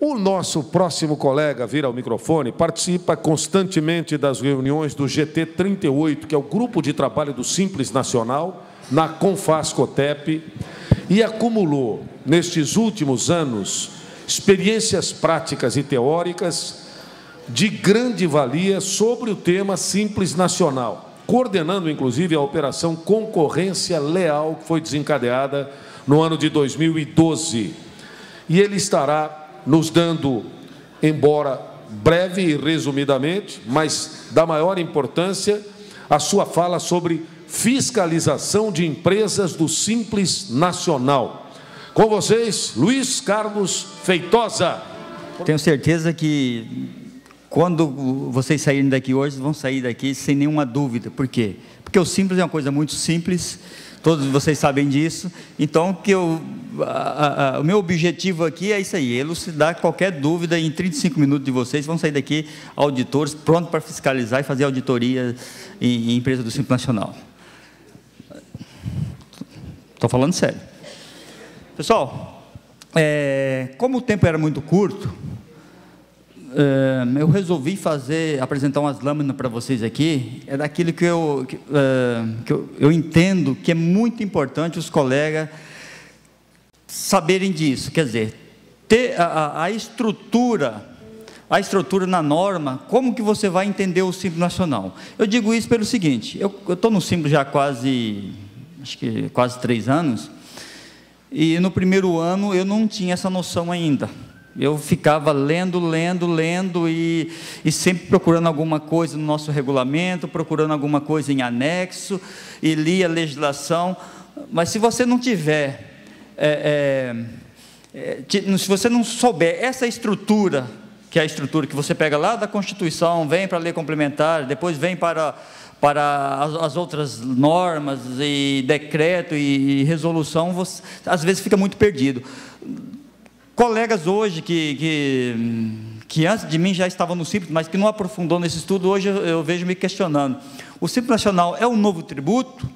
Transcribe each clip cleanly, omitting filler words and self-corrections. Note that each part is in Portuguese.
O nosso próximo colega, vira ao microfone, participa constantemente das reuniões do GT 38, que é o Grupo de Trabalho do Simples Nacional, na Confascotep, e acumulou, nestes últimos anos, experiências práticas e teóricas de grande valia sobre o tema Simples Nacional, coordenando, inclusive, a Operação Concorrência Leal, que foi desencadeada no ano de 2012. E ele estará nos dando, embora breve e resumidamente, mas da maior importância, a sua fala sobre fiscalização de empresas do Simples Nacional. Com vocês, Luiz Carlos Feitosa. Tenho certeza que quando vocês saírem daqui hoje, vão sair daqui sem nenhuma dúvida. Por quê? Porque o Simples é uma coisa muito simples, todos vocês sabem disso. Então, o meu objetivo aqui é isso aí, elucidar qualquer dúvida. Em 35 minutos de vocês vão sair daqui auditores prontos para fiscalizar e fazer auditoria em empresa do Simples Nacional. Estou falando sério. Pessoal, como o tempo era muito curto, eu resolvi apresentar umas lâminas para vocês aqui. É daquilo que eu entendo que é muito importante os colegas saberem disso. Quer dizer, ter a estrutura na norma, como que você vai entender o Simples Nacional. Eu digo isso pelo seguinte, eu estou no Simples já acho que quase 3 anos, e no primeiro ano eu não tinha essa noção ainda. Eu ficava lendo e sempre procurando alguma coisa no nosso regulamento, procurando alguma coisa em anexo, e lia a legislação. Mas se você não tiver, se você não souber essa estrutura, que é a estrutura que você pega lá da Constituição, vem para a lei complementar, depois vem para as outras normas e decreto e resolução, você às vezes fica muito perdido. Colegas hoje que antes de mim já estavam no Simples, mas que não aprofundou nesse estudo, hoje eu vejo me questionando. O Simples Nacional é um novo tributo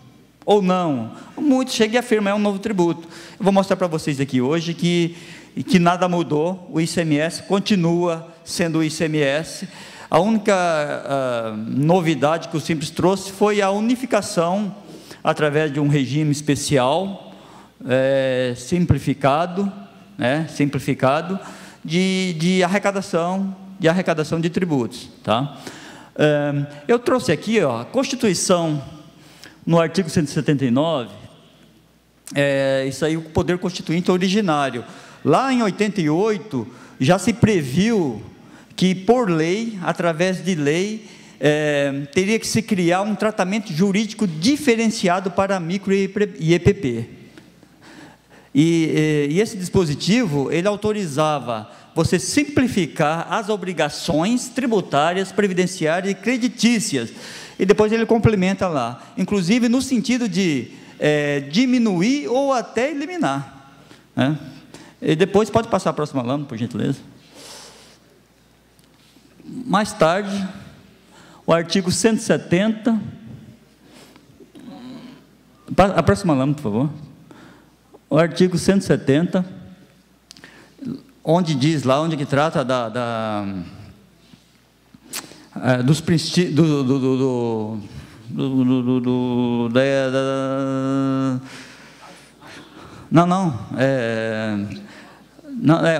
ou não? Muitos chegam e afirmam, é um novo tributo. Eu vou mostrar para vocês aqui hoje que nada mudou, o ICMS continua sendo o ICMS. A única novidade que o Simples trouxe foi a unificação, através de um regime especial, simplificado, de arrecadação de tributos, tá? Eu trouxe aqui, a Constituição, no artigo 179, isso aí, o poder constituinte originário. Lá em 88, já se previu que, por lei, através de lei, teria que se criar um tratamento jurídico diferenciado para micro e EPP. E esse dispositivo, ele autorizava você simplificar as obrigações tributárias, previdenciárias e creditícias. E depois ele complementa lá, inclusive no sentido de diminuir ou até eliminar, né? E depois pode passar a próxima lâmina, por gentileza. Mais tarde, o artigo 170. A próxima lâmina, por favor. O artigo 170, onde diz lá, onde que trata dos princípios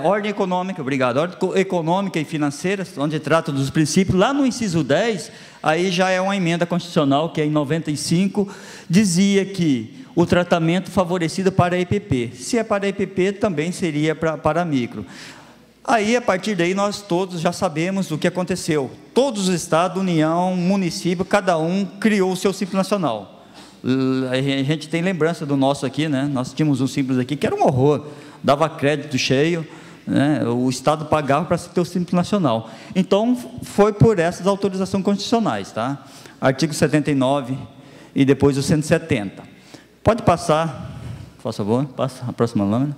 ordem econômica, obrigado, ordem econômica e financeira, onde trata dos princípios. Lá no inciso 10, aí já é uma emenda constitucional, que é em 95, dizia que o tratamento favorecido para a EPP, se é para a EPP, também seria para a micro. Aí, a partir daí, nós todos já sabemos o que aconteceu. Todos os estados, União, município, cada um criou o seu Simples Nacional. A gente tem lembrança do nosso aqui, né? Nós tínhamos um Simples aqui que era um horror, dava crédito cheio, né? O estado pagava para ter o Simples Nacional. Então, foi por essas autorizações constitucionais, tá? Artigo 79 e depois o 170. Pode passar, por favor, passa a próxima lâmina.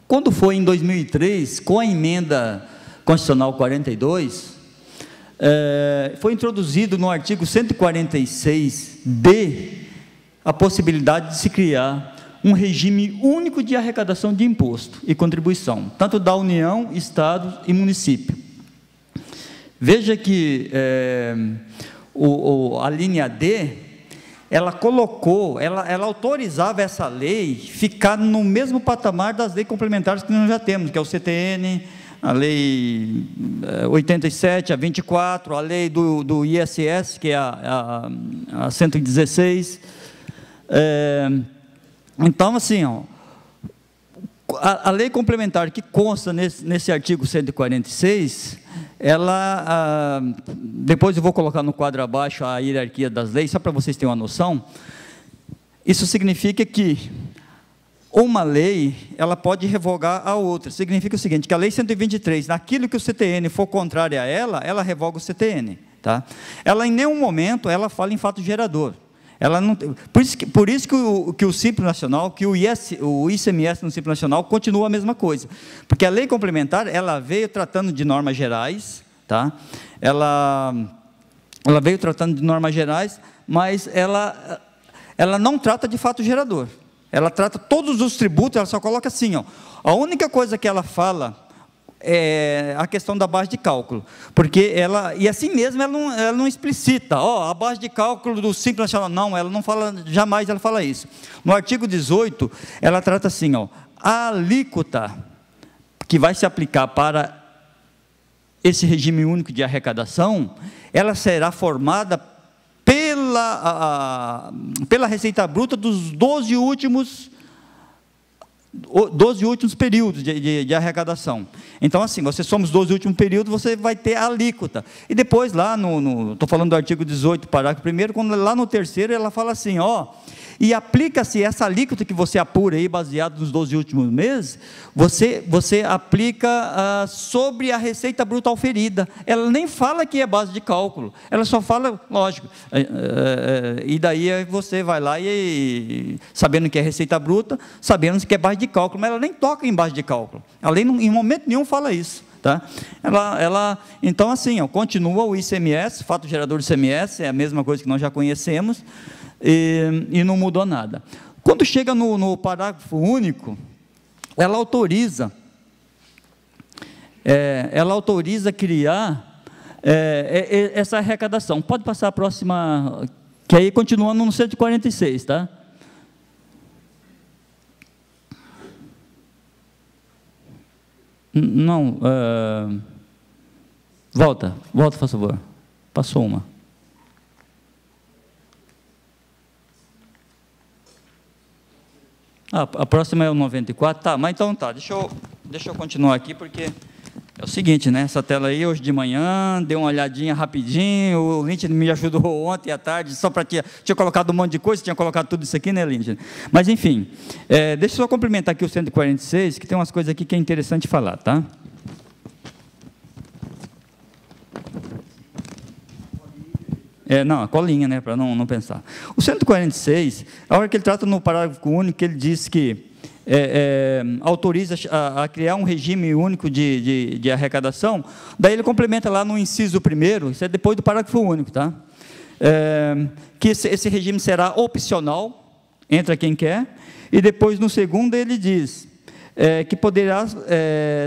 Quando foi em 2003, com a emenda constitucional 42, foi introduzido no artigo 146D a possibilidade de se criar um regime único de arrecadação de imposto e contribuição, tanto da União, Estado e município. Veja que a linha D, ela colocou, ela autorizava essa lei ficar no mesmo patamar das leis complementares que nós já temos, que é o CTN, a lei 87, a 24, a lei do ISS, que é a 116. Então, assim, a lei complementar que consta nesse artigo 146, ela, depois eu vou colocar no quadro abaixo a hierarquia das leis, só para vocês terem uma noção. Isso significa que uma lei, ela pode revogar a outra. Significa o seguinte, que a lei 123, naquilo que o CTN for contrário a ela revoga o CTN. Tá? Ela, em nenhum momento, ela fala em fato gerador. Ela não, por isso que o Simples Nacional, que o ICMS no Simples Nacional continua a mesma coisa. Porque a lei complementar, ela veio tratando de normas gerais, tá? Ela veio tratando de normas gerais, mas ela não trata de fato gerador. Ela trata todos os tributos, ela só coloca assim, a única coisa que ela fala é a questão da base de cálculo, porque e assim mesmo ela não explicita, a base de cálculo do Simples Nacional, não, ela não fala, jamais ela fala isso. No artigo 18, ela trata assim, a alíquota que vai se aplicar para esse regime único de arrecadação, ela será formada pela receita bruta dos 12 últimos períodos de arrecadação. Então, assim, você soma os 12 últimos períodos, você vai ter a alíquota. E depois, lá estou falando do artigo 18, parágrafo 1º, quando lá no 3º, ela fala assim, e aplica-se essa alíquota que você apura aí, baseado nos 12 últimos meses, você aplica sobre a receita bruta auferida. Ela nem fala que é base de cálculo, ela só fala, lógico, e daí você vai lá e sabendo que é receita bruta, sabendo que é base de cálculo, mas ela nem toca em base de cálculo. A lei, em momento nenhum, fala isso. Tá? Então, assim, continua o ICMS, fato gerador do ICMS, é a mesma coisa que nós já conhecemos, e não mudou nada. Quando chega no parágrafo único, ela autoriza criar essa arrecadação. Pode passar a próxima, que aí continuando no 146, tá? Não, volta, por favor. Passou uma. A próxima é o 94, tá, mas então tá, deixa eu continuar aqui, porque é o seguinte, né, essa tela aí, hoje de manhã, dei uma olhadinha rapidinho, o Lynch me ajudou ontem à tarde, só para tinha colocado um monte de coisa, tinha colocado tudo isso aqui, né, Lynch? Mas, enfim, deixa eu só complementar aqui o 146, que tem umas coisas aqui que é interessante falar, tá? Não, a colinha, né, para não pensar. O 146, a hora que ele trata no parágrafo único, que ele diz que autoriza a criar um regime único de arrecadação, daí ele complementa lá no inciso 1º, isso é depois do parágrafo único, tá? Que esse regime será opcional, entra quem quer, e depois no segundo ele diz que poderá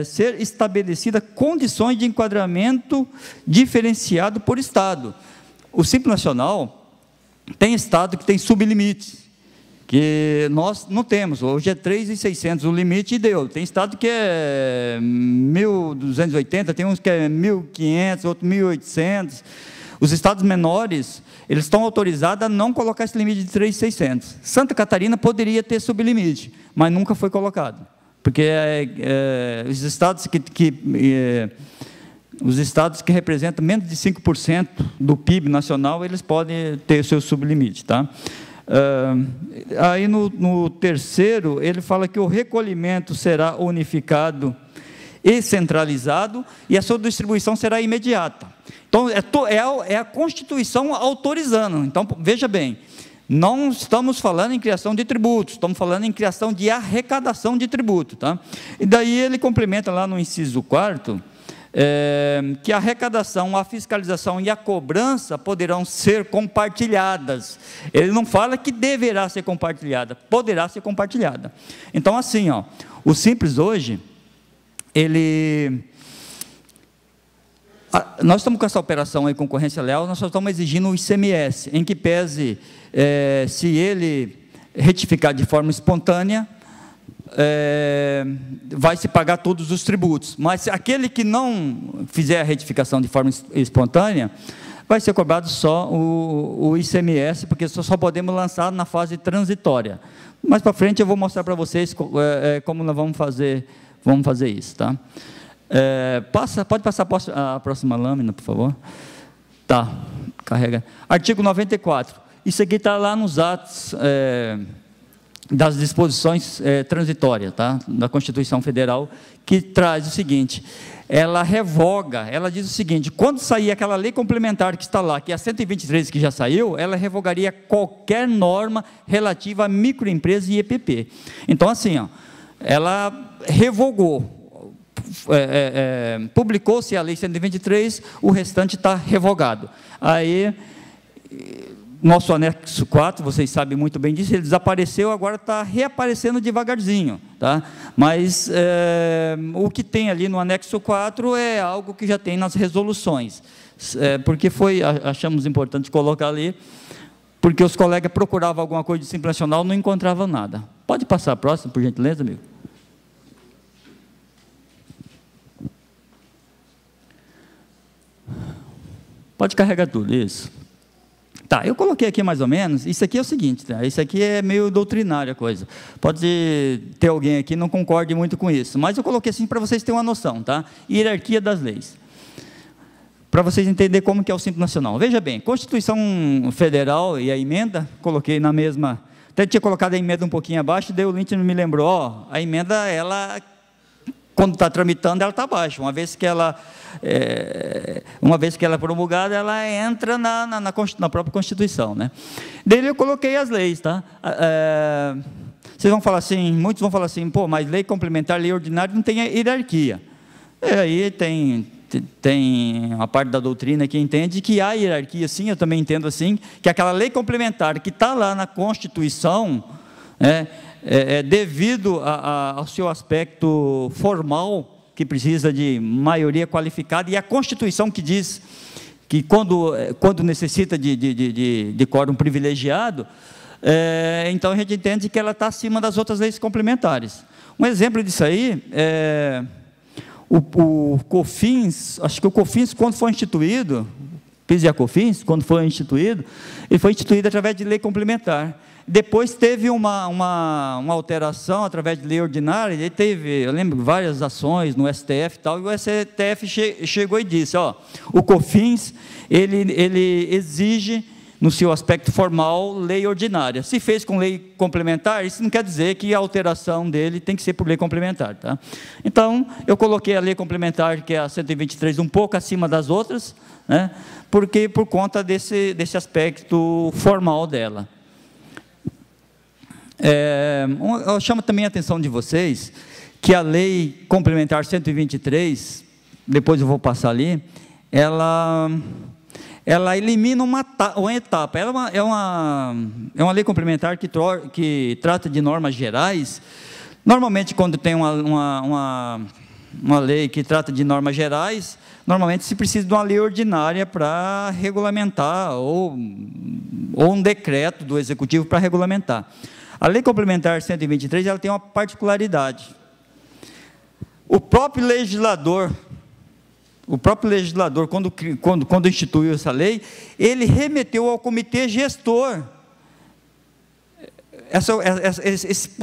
ser estabelecida condições de enquadramento diferenciado por Estado. O Simples Nacional tem Estado que tem sublimites, que nós não temos. Hoje é 3.600 o limite e deu. Tem Estado que é 1.280, tem uns que é 1.500, outros 1.800. Os estados menores, eles estão autorizados a não colocar esse limite de 3.600. Santa Catarina poderia ter sublimite, mas nunca foi colocado. Porque os estados os estados que representam menos de 5% do PIB nacional, eles podem ter o seu sublimite, tá? Aí no terceiro, ele fala que o recolhimento será unificado e centralizado, e a sua distribuição será imediata. Então, é a Constituição autorizando. Então, veja bem, não estamos falando em criação de tributos, estamos falando em criação de arrecadação de tributo, tá? E daí ele complementa lá no inciso 4º, que a arrecadação, a fiscalização e a cobrança poderão ser compartilhadas. Ele não fala que deverá ser compartilhada, poderá ser compartilhada. Então, assim, ó, o Simples hoje, nós estamos com essa operação aí, concorrência leal, nós só estamos exigindo o ICMS, em que pese, se ele retificar de forma espontânea, vai se pagar todos os tributos, mas aquele que não fizer a retificação de forma espontânea, vai ser cobrado só o ICMS, porque só podemos lançar na fase transitória. Mais para frente eu vou mostrar para vocês como nós vamos fazer isso, tá? Pode passar a próxima lâmina, por favor? Tá, carrega. Artigo 94. Isso aqui está lá nos atos das disposições transitórias, tá? Da Constituição Federal, que traz o seguinte: ela revoga, ela diz o seguinte: quando sair aquela lei complementar que está lá, que é a 123 que já saiu, ela revogaria qualquer norma relativa a microempresa e EPP. Então, assim, ó, ela revogou. Publicou-se a lei 123, o restante está revogado. Aí, nosso anexo 4, vocês sabem muito bem disso, ele desapareceu, agora está reaparecendo devagarzinho, tá? Mas o que tem ali no anexo 4 é algo que já tem nas resoluções, porque achamos importante colocar ali, porque os colegas procuravam alguma coisa de Simples Nacional, não encontravam nada. Pode passar a próxima, por gentileza, amigo? Pode carregar tudo, isso. Tá, eu coloquei aqui mais ou menos, isso aqui é o seguinte, tá? Isso aqui é meio doutrinária a coisa. Pode ter alguém aqui que não concorde muito com isso, mas eu coloquei assim para vocês terem uma noção, tá? Hierarquia das leis. Para vocês entenderem como que é o Simples Nacional. Veja bem, Constituição Federal e a emenda, coloquei na mesma, até tinha colocado a emenda um pouquinho abaixo, daí o Lynch me lembrou, ó, a emenda, ela, quando está tramitando, ela está abaixo, uma vez que ela é promulgada, ela entra na própria Constituição, né? Daí eu coloquei as leis, tá? Vocês vão falar assim, muitos vão falar assim, pô, mas lei complementar, lei ordinária não tem hierarquia. Aí tem uma parte da doutrina que entende que há hierarquia, sim, eu também entendo assim, que aquela lei complementar que está lá na Constituição, devido ao seu aspecto formal, que precisa de maioria qualificada, e a Constituição que diz que quando necessita de quórum privilegiado, então a gente entende que ela está acima das outras leis complementares. Um exemplo disso aí o COFINS, acho que o COFINS, quando foi instituído, PIS e a COFINS, quando foi instituído, ele foi instituído através de lei complementar. Depois teve uma alteração através de lei ordinária, e teve, eu lembro, várias ações no STF e tal, e o STF chegou e disse, ó, o COFINS, ele exige, no seu aspecto formal, lei ordinária. Se fez com lei complementar, isso não quer dizer que a alteração dele tem que ser por lei complementar, tá? Então, eu coloquei a lei complementar, que é a 123, um pouco acima das outras, né, porque por conta desse aspecto formal dela. Eu chamo também a atenção de vocês que a lei complementar 123, depois eu vou passar ali, ela elimina uma etapa. Ela é uma lei complementar que trata de normas gerais. Normalmente, quando tem uma lei que trata de normas gerais, normalmente se precisa de uma lei ordinária para regulamentar, ou um decreto do Executivo para regulamentar. A lei complementar 123, ela tem uma particularidade. O próprio legislador, quando instituiu essa lei, ele remeteu ao comitê gestor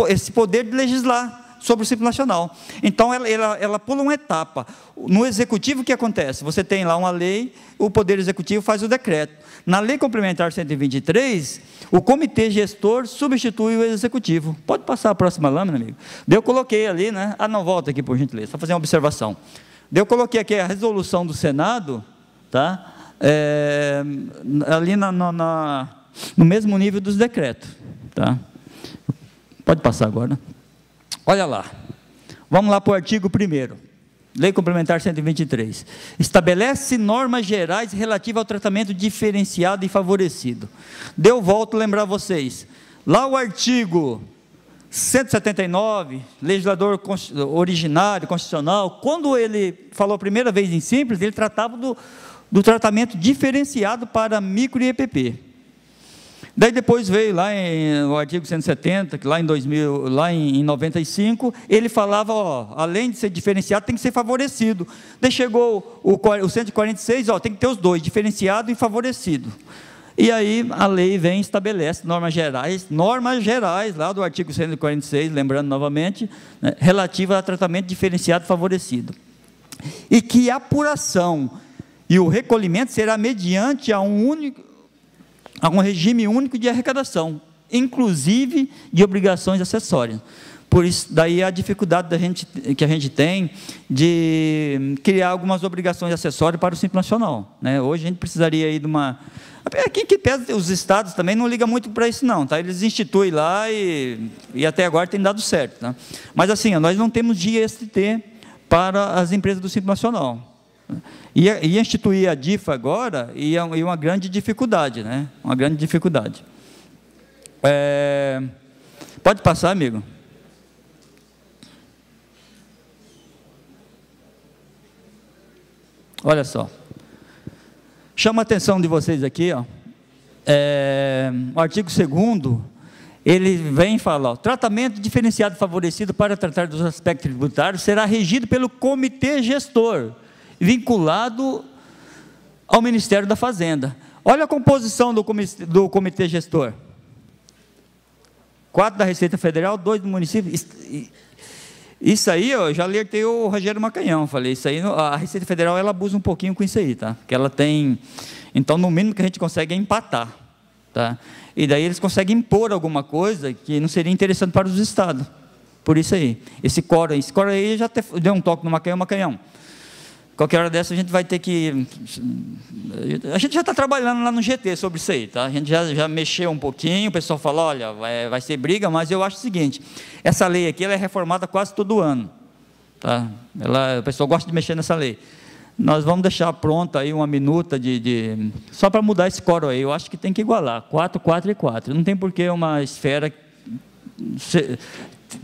esse poder de legislar sobre o Simples Nacional. Então, ela pula uma etapa. No Executivo, o que acontece? Você tem lá uma lei, o Poder Executivo faz o decreto. Na Lei Complementar 123, o Comitê Gestor substitui o Executivo. Pode passar a próxima lâmina, amigo? Daí eu coloquei ali, né? Não, volta aqui, por gentileza, só fazer uma observação. Daí eu coloquei aqui a resolução do Senado, tá? Ali no mesmo nível dos decretos, tá? Pode passar agora, né? Olha lá, vamos lá para o artigo 1º. Lei Complementar 123. Estabelece normas gerais relativas ao tratamento diferenciado e favorecido. Volto a lembrar vocês. Lá o artigo 179, legislador originário, constitucional, quando ele falou a primeira vez em simples, ele tratava do tratamento diferenciado para micro e EPP. Daí depois veio lá no artigo 170, que lá em 2000, lá em 95, ele falava, além de ser diferenciado, tem que ser favorecido. Daí chegou o 146, tem que ter os dois, diferenciado e favorecido. E aí a lei vem e estabelece normas gerais lá do artigo 146, lembrando novamente, né, relativa a tratamento diferenciado e favorecido. E que a apuração e o recolhimento será mediante a um regime único de arrecadação, inclusive de obrigações acessórias. Por isso, daí a dificuldade que a gente tem de criar algumas obrigações acessórias para o Simples Nacional, né? Hoje a gente precisaria ir de uma... Aqui que pesa, os estados também não ligam muito para isso não, tá? Eles instituem lá e até agora tem dado certo, tá? Mas assim, nós não temos dia ST para as empresas do Simples Nacional. E instituir a DIFA agora e uma grande dificuldade, né? Uma grande dificuldade. Pode passar, amigo. Olha só. Chama a atenção de vocês aqui, ó. O artigo 2º, ele vem e fala, tratamento diferenciado favorecido para tratar dos aspectos tributários será regido pelo comitê gestor, vinculado ao Ministério da Fazenda. Olha a composição do comitê gestor. 4 da Receita Federal, 2 do município. Isso aí, eu já alertei o Rogério Macanhão, falei, isso aí, a Receita Federal, ela abusa um pouquinho com isso aí, tá? Porque ela tem, então, no mínimo que a gente consegue é empatar, tá? E daí eles conseguem impor alguma coisa que não seria interessante para os estados, por isso aí. Esse coro aí já deu um toque no Macanhão. Qualquer hora dessa a gente vai ter que... A gente já está trabalhando lá no GT sobre isso aí, tá? A gente já mexeu um pouquinho, o pessoal fala, olha, vai ser briga, mas eu acho o seguinte, essa lei aqui ela é reformada quase todo ano, tá? O pessoal gosta de mexer nessa lei. Nós vamos deixar pronta aí uma minuta só para mudar esse coro aí, eu acho que tem que igualar, 4, 4 e 4. Não tem por que uma esfera...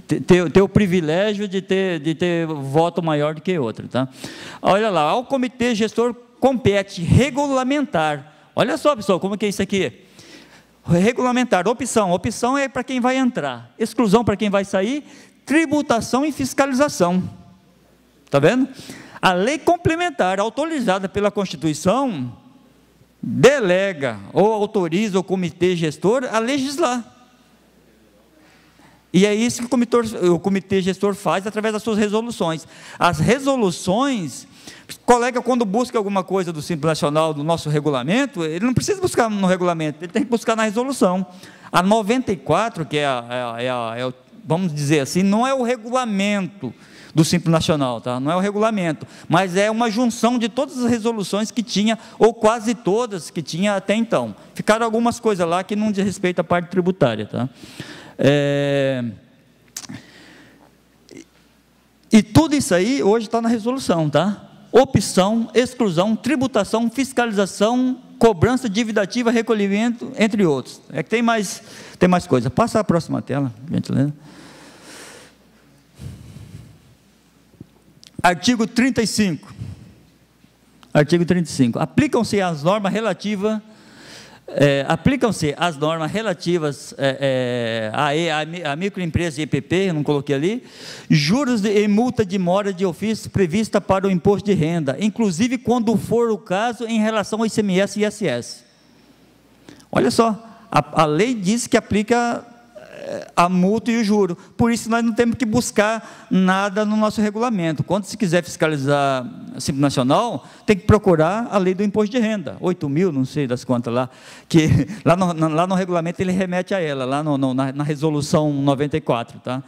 Ter o privilégio de ter voto maior do que outra, tá? Olha lá, ao comitê gestor compete regulamentar. Olha só, pessoal, como que é isso aqui? Regulamentar, opção é para quem vai entrar, exclusão para quem vai sair, tributação e fiscalização. Tá vendo? A lei complementar autorizada pela Constituição delega ou autoriza o comitê gestor a legislar. E é isso que o comitê gestor faz através das suas resoluções. As resoluções, o colega quando busca alguma coisa do Simples Nacional, do nosso regulamento, ele não precisa buscar no regulamento, ele tem que buscar na resolução. A 94, que vamos dizer assim, não é o regulamento do Simples Nacional, tá? Não é o regulamento, mas é uma junção de todas as resoluções que tinha, ou quase todas que tinha até então. Ficaram algumas coisas lá que não diz respeito à parte tributária, tá? E tudo isso aí hoje está na resolução, tá? Opção, exclusão, tributação, fiscalização, cobrança, dívida ativa, recolhimento, entre outros. É que tem mais coisa. Passa a próxima tela, gentileza. Artigo 35. Artigo 35. Aplicam-se as normas relativas a microempresa e EPP, eu não coloquei ali, juros e multa de mora de ofício prevista para o imposto de renda, inclusive quando for o caso em relação ao ICMS e ISS. Olha só, a lei diz que aplica a multa e o juro, por isso nós não temos que buscar nada no nosso regulamento. Quando se quiser fiscalizar Simples Nacional, tem que procurar a lei do imposto de renda, 8.000, não sei das quantas lá, que lá no regulamento ele remete a ela, lá na resolução 94, tá?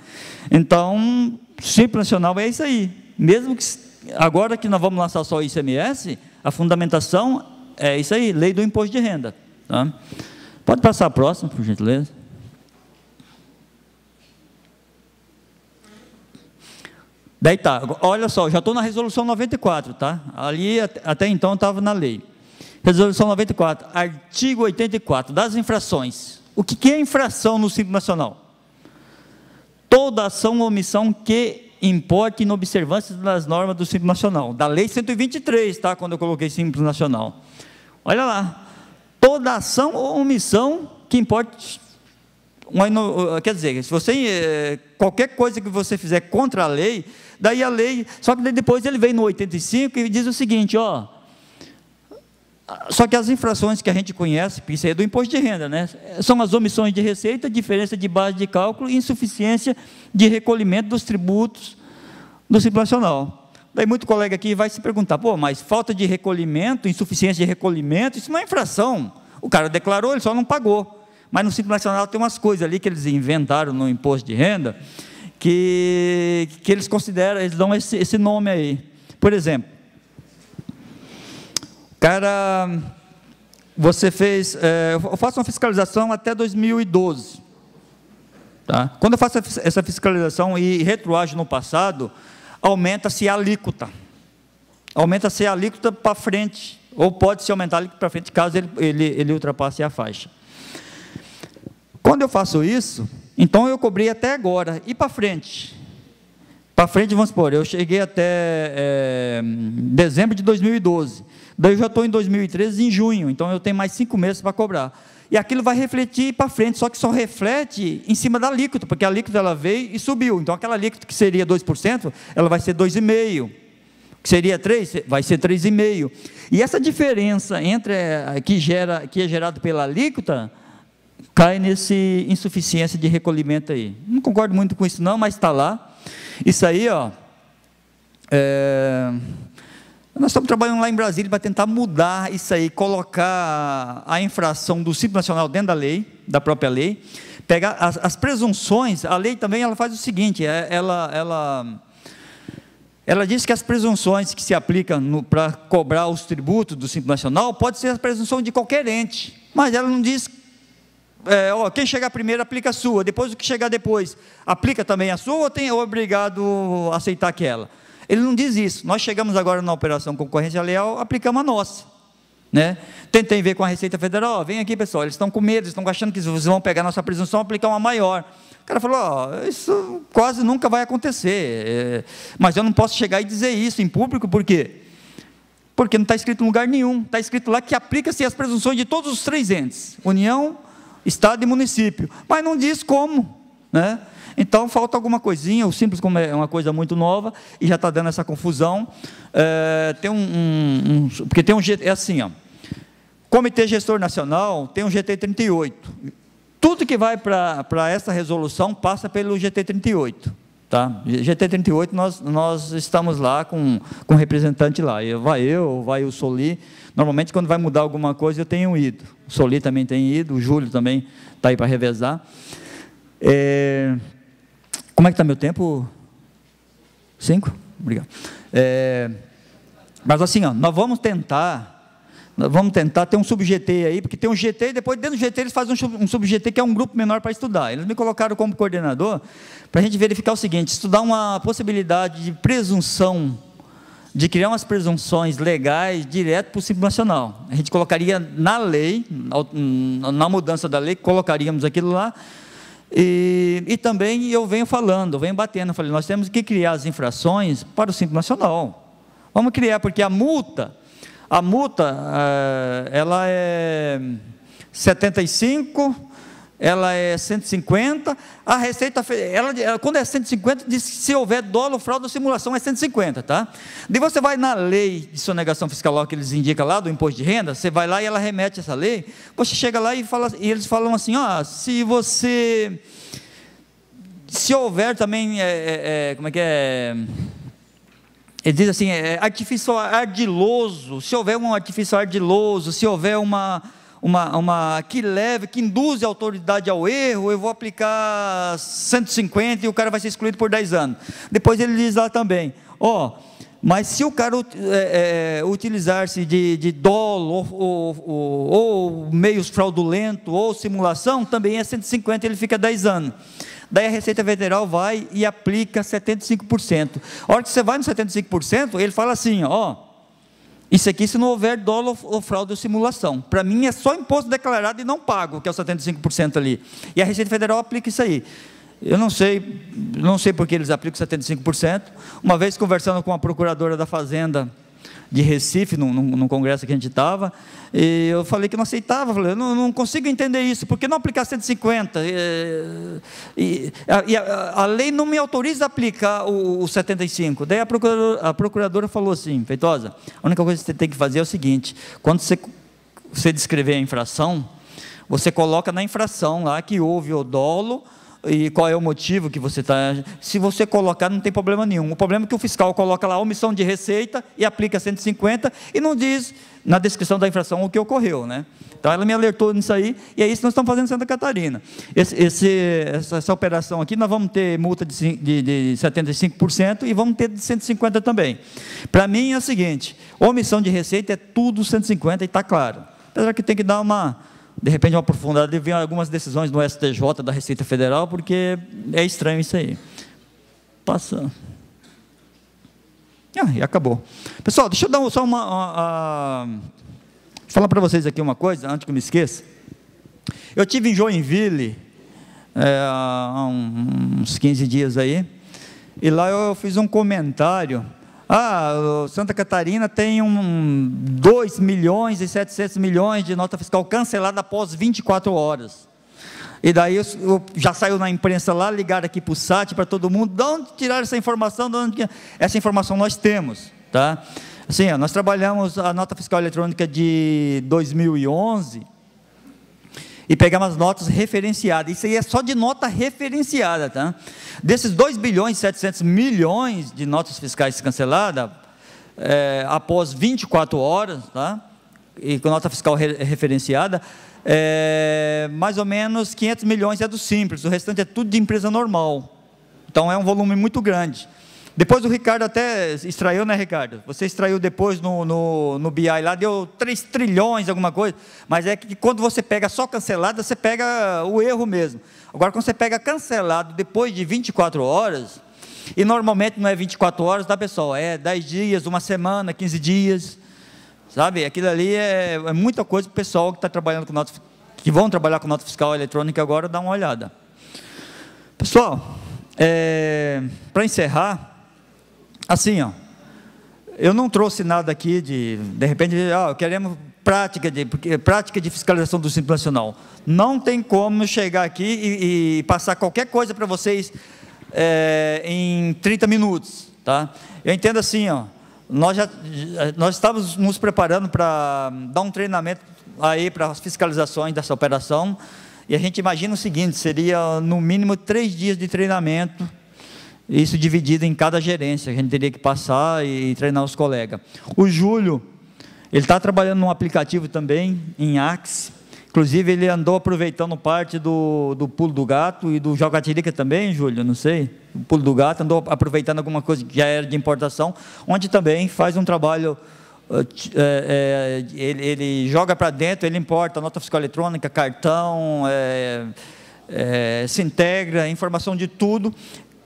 Então, Simples Nacional é isso aí, mesmo que agora que nós vamos lançar só o ICMS, a fundamentação é isso aí, lei do imposto de renda, tá? Pode passar a próxima, por gentileza. Daí tá, olha só, já estou na resolução 94, tá? Ali até então estava na lei. Resolução 94, artigo 84, das infrações. O que é infração no Simples Nacional? Toda ação ou omissão que importe inobservância das normas do Simples Nacional, da lei 123, tá? Quando eu coloquei Simples Nacional. Olha lá, toda ação ou omissão que importe, quer dizer, se você, qualquer coisa que você fizer contra a lei, daí a lei, só que depois ele vem no 85 e diz o seguinte, ó, só que as infrações que a gente conhece, isso aí é do imposto de renda, né? São as omissões de receita, diferença de base de cálculo e insuficiência de recolhimento dos tributos do Simples Nacional. Daí muito colega aqui vai se perguntar, pô, mas falta de recolhimento, insuficiência de recolhimento, isso não é infração. O cara declarou, ele só não pagou. Mas no Simples Nacional tem umas coisas ali que eles inventaram no imposto de renda, que eles consideram, eles dão esse nome aí. Por exemplo, cara, você fez, eu faço uma fiscalização até 2012, tá? Quando eu faço essa fiscalização e retroajo no passado, aumenta-se a alíquota, para frente, ou pode-se aumentar a alíquota para frente, caso ele ultrapasse a faixa. Quando eu faço isso, então eu cobrei até agora, e para frente? Para frente, vamos supor, eu cheguei até dezembro de 2012, daí eu já estou em 2013, em junho, então eu tenho mais 5 meses para cobrar. E aquilo vai refletir para frente, só que só reflete em cima da alíquota, porque a alíquota ela veio e subiu, então aquela alíquota que seria 2%, ela vai ser 2,5%, que seria 3%, vai ser 3,5%. E essa diferença entre que é gerado pela alíquota, cai nesse insuficiência de recolhimento aí. Não concordo muito com isso não, mas está lá. Isso aí, ó, nós estamos trabalhando lá em Brasília para tentar mudar isso aí, colocar a infração do Simples Nacional dentro da lei, da própria lei, pegar as presunções. A lei também ela faz o seguinte, ela diz que as presunções que se aplicam para cobrar os tributos do Simples Nacional pode ser a presunção de qualquer ente, mas ela não diz quem chegar primeiro aplica a sua, depois o que chegar depois aplica também a sua, ou é obrigado a aceitar aquela? Ele não diz isso. Nós chegamos agora na operação concorrência leal, aplicamos a nossa, né? Tentei ver com a Receita Federal, vem aqui pessoal, eles estão com medo, eles estão achando que vocês vão pegar a nossa presunção e aplicar uma maior. O cara falou, isso quase nunca vai acontecer, mas eu não posso chegar e dizer isso em público, por quê? Porque não está escrito em lugar nenhum, está escrito lá que aplica-se as presunções de todos os 3 entes, União, Estado e município, mas não diz como, né? Então falta alguma coisinha, o Simples como é uma coisa muito nova, e já está dando essa confusão, tem porque tem é assim, ó, Comitê Gestor Nacional tem um GT 38, tudo que vai para essa resolução passa pelo GT 38, tá? GT 38 nós estamos lá com representante lá, vai o Soli. Normalmente quando vai mudar alguma coisa eu tenho ido, o Soli também tem ido, o Júlio também está aí para revezar. Como é que está meu tempo? 5? Obrigado. Mas assim, ó, nós vamos tentar ter um sub-GT aí, porque tem um GT e depois dentro do GT eles fazem um sub-GT que é um grupo menor para estudar. Eles me colocaram como coordenador para a gente verificar o seguinte, estudar uma possibilidade de presunção, de criar umas presunções legais direto para o Simples Nacional. A gente colocaria na lei, na mudança da lei, colocaríamos aquilo lá, e também eu venho batendo, falei, nós temos que criar as infrações para o Simples Nacional. Vamos criar, porque a multa, ela é 75, ela é 150, a Receita, quando é 150, diz que se houver dolo, fraude ou simulação é 150, tá? Daí você vai na lei de sonegação fiscal que eles indicam lá, do imposto de renda, você vai lá e ela remete essa lei, você chega lá e eles falam assim, se houver também, como é que é? Ele diz assim, artifício ardiloso, se houver um artifício ardiloso, se houver que induz a autoridade ao erro, eu vou aplicar 150 e o cara vai ser excluído por 10 anos. Depois ele diz lá também, mas se o cara utilizar-se de dolo ou meios fraudulentos ou simulação, também é 150, ele fica 10 anos. daí a Receita Federal vai e aplica 75%. A hora que você vai no 75%, ele fala assim, ó, isso aqui se não houver dolo ou fraude ou simulação. Para mim é só imposto declarado e não pago, que é o 75% ali. E a Receita Federal aplica isso aí. Eu não sei por que eles aplicam 75%. Uma vez conversando com a procuradora da Fazenda de Recife, num congresso que a gente estava, e eu falei que não aceitava, falei, eu não consigo entender isso, por que não aplicar 150? A lei não me autoriza a aplicar o 75. Daí a procuradora falou assim, Feitosa, a única coisa que você tem que fazer é o seguinte, quando você descrever a infração, você coloca na infração lá que houve o dolo, e qual é o motivo que você está... Se você colocar, não tem problema nenhum. O problema é que o fiscal coloca lá omissão de receita e aplica 150 e não diz na descrição da infração o que ocorreu, né? Então, ela me alertou nisso aí, e é isso que nós estamos fazendo em Santa Catarina. Essa operação aqui, nós vamos ter multa de 75% e vamos ter de 150 também. Para mim é o seguinte, omissão de receita é tudo 150 e está claro. Apesar que tem que dar de repente uma aprofundada, de ver algumas decisões no STJ da Receita Federal, porque é estranho isso aí. Passa. E acabou. Pessoal, deixa eu dar só falar para vocês aqui uma coisa, antes que eu me esqueça. Eu estive em Joinville, há uns 15 dias aí, e lá eu fiz um comentário. Santa Catarina tem 2 milhões e 700 milhões de nota fiscal cancelada após 24 horas. E daí já saiu na imprensa lá, ligaram aqui para o SAT, para todo mundo, de onde tiraram essa informação? Essa informação nós temos, tá? Assim, nós trabalhamos a nota fiscal eletrônica de 2011 e pegamos as notas referenciadas. Isso aí é só de nota referenciada, tá? Desses 2 bilhões e 700 milhões de notas fiscais canceladas, após 24 horas, tá? E com nota fiscal referenciada, mais ou menos 500 milhões é do Simples, o restante é tudo de empresa normal. Então, é um volume muito grande. Depois o Ricardo até extraiu, né, Ricardo? Você extraiu depois no BI lá, deu 3 trilhões, alguma coisa. Mas é que quando você pega só cancelado, você pega o erro mesmo. Agora, quando você pega cancelado depois de 24 horas, e normalmente não é 24 horas, tá, pessoal? É 10 dias, uma semana, 15 dias. Sabe? Aquilo ali é muita coisa para o pessoal que está trabalhando com nota, que vão trabalhar com nota fiscal eletrônica agora, dá uma olhada. Pessoal, para encerrar, assim, eu não trouxe nada aqui de repente, queremos prática de fiscalização do Simples Nacional. Não tem como chegar aqui e passar qualquer coisa para vocês em 30 minutos, tá? Eu entendo assim, nós estamos nos preparando para dar um treinamento aí para as fiscalizações dessa operação, e a gente imagina o seguinte, seria no mínimo 3 dias de treinamento, isso dividido em cada gerência, a gente teria que passar e treinar os colegas. O Júlio, ele está trabalhando num aplicativo também, em Axis, inclusive ele andou aproveitando parte do Pulo do Gato e do Jogatirica também, Júlio, não sei, o Pulo do Gato, andou aproveitando alguma coisa que já era de importação, onde também faz um trabalho, ele joga para dentro, ele importa nota fiscal eletrônica, cartão, se integra, informação de tudo,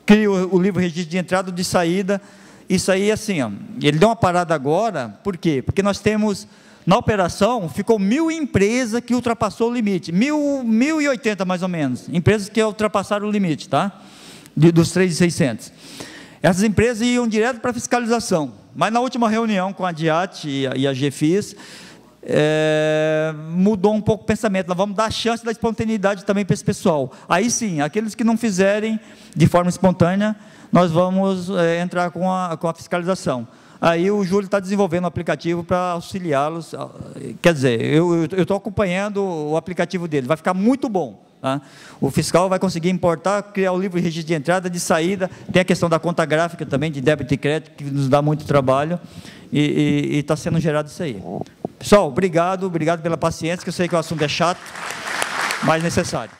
cria o livro registro de entrada e de saída. Isso aí, assim, ele deu uma parada agora, por quê? Porque nós temos, na operação, ficou 1.000 empresas que ultrapassou o limite, 1.080 mais ou menos, empresas que ultrapassaram o limite, tá? Dos 3.600. Essas empresas iam direto para a fiscalização, mas na última reunião com a DIAT e a GFIS, mudou um pouco o pensamento, nós vamos dar a chance da espontaneidade também para esse pessoal. Aí sim, aqueles que não fizerem de forma espontânea, nós vamos entrar com a fiscalização. Aí o Júlio está desenvolvendo um aplicativo para auxiliá-los, quer dizer, eu estou acompanhando o aplicativo dele, vai ficar muito bom. Tá? O fiscal vai conseguir importar, criar o livro de registro de entrada, de saída, tem a questão da conta gráfica também, de débito e crédito, que nos dá muito trabalho, e está sendo gerado isso aí. Pessoal, obrigado pela paciência, que eu sei que o assunto é chato, mas necessário.